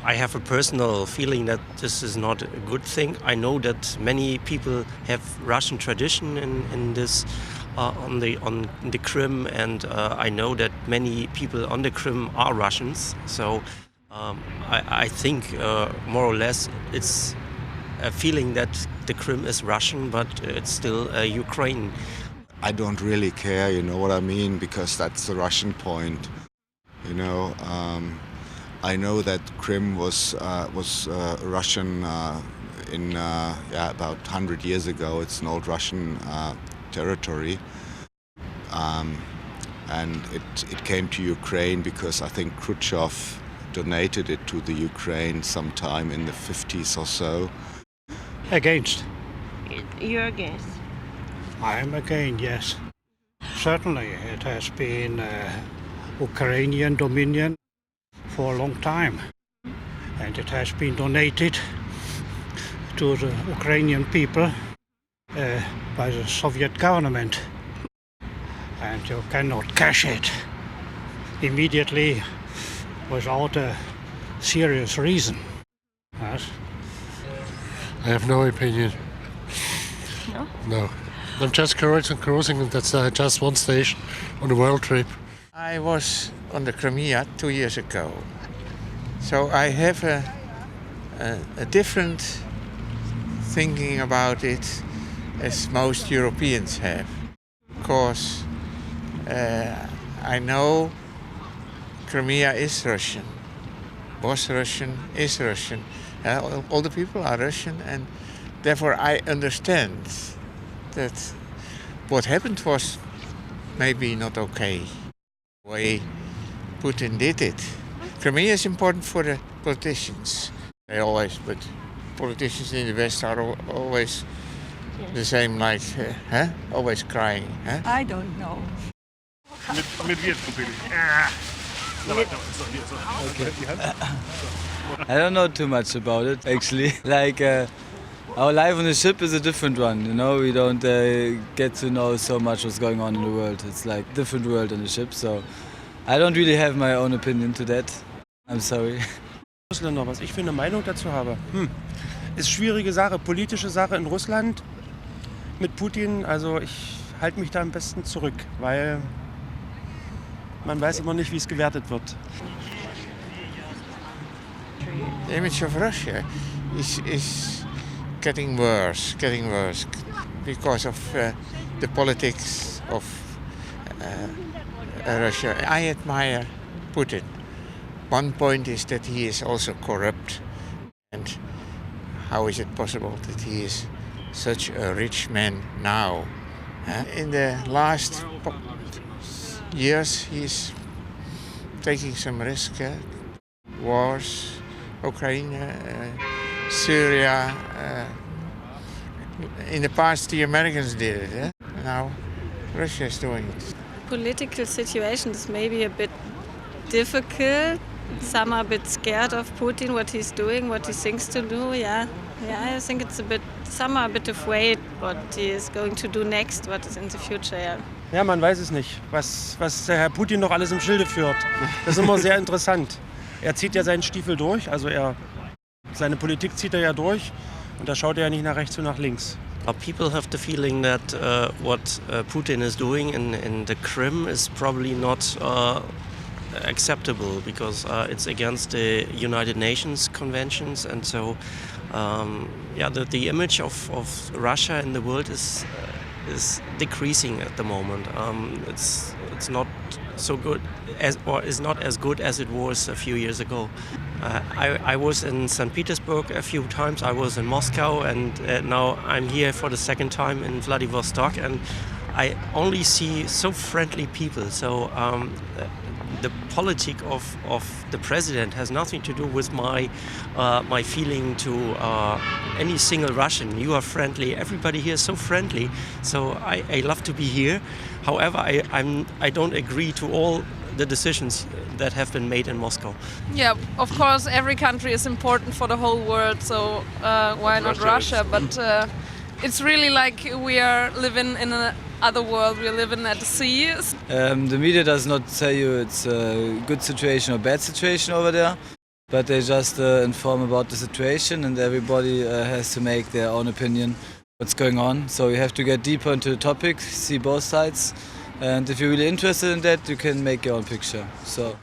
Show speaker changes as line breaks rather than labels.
I have a personal feeling that this is not a good thing. I know that many people have Russian tradition in this on the Krim, and I know that many people on the Krim are Russians. So I think more or less it's a feeling that the Krim is Russian, but it's still Ukraine.
I don't really care, you know what I mean, because that's the Russian point. You know, I know that Krim was Russian in about 100 years ago. It's an old Russian territory, and it came to Ukraine because I think Khrushchev donated it to the Ukraine sometime in the 50s or so.
Against.
You're against?
I am against, yes. Certainly it has been Ukrainian dominion for a long time, and it has been donated to the Ukrainian people by the Soviet government, and you cannot cash it immediately without a serious reason. Yes.
I have no opinion.
No?
No. I'm just cruising, and that's just one station on a world trip.
I was on the Crimea 2 years ago, so I have a different thinking about it as most Europeans have. Of course, I know Crimea is Russian, was Russian, is Russian. All the people are Russian, and therefore I understand that what happened was maybe not okay. The way Putin did it. Crimea is important for the politicians. But politicians in the West are always the same, like, always crying.
I don't know.
I don't know too much about it, actually. Like, our life on the ship is a different one, you know? We don't get to know so much what's going on in the world. It's like a different world on the ship, so I don't really have my own opinion to that. I'm sorry.
Ausländer, was ich für eine Meinung dazu habe? Ist schwierige Sache, politische Sache in Russland mit Putin. Also ich halte mich da am besten zurück, weil man weiß immer nicht, wie es gewertet wird.
The image of Russia is getting worse because of the politics of Russia. I admire Putin. One point is that he is also corrupt, and how is it possible that he is such a rich man now? In the last years he's taking some risk. Wars, Ukraine, Syria. In the past the Americans did it. Now Russia is doing it.
Political situation is maybe a bit difficult. Some are a bit scared of Putin, what he's doing, what he thinks to do. Yeah, I think it's a bit. Some are a bit afraid what he is going to do next, what is in the future. Yeah.
Ja, man weiß es nicht, was der Herr Putin noch alles im Schilde führt. Das ist immer sehr interessant. Er zieht ja seinen Stiefel durch, also seine Politik zieht er ja durch, und da schaut er ja nicht nach rechts und nach links.
People have the feeling that what Putin is doing in the Krim is probably not acceptable, because it's against the United Nations conventions, and so the image of Russia in the world is decreasing at the moment. It's not so good is not as good as it was a few years ago. I was in St. Petersburg a few times. I was in Moscow, and now I'm here for the second time in Vladivostok, and I only see so friendly people. So the politic of the president has nothing to do with my feeling to any single Russian. You are friendly. Everybody here is so friendly. So I love to be here. However, I don't agree to all the decisions that have been made in Moscow.
Yeah, of course, every country is important for the whole world. So why not Russia? But it's really like we are living in an other world we're living at the sea.
The media does not tell you it's a good situation or bad situation over there, but they just inform about the situation, and everybody has to make their own opinion what's going on. So you have to get deeper into the topic, see both sides, and if you're really interested in that, you can make your own picture. So.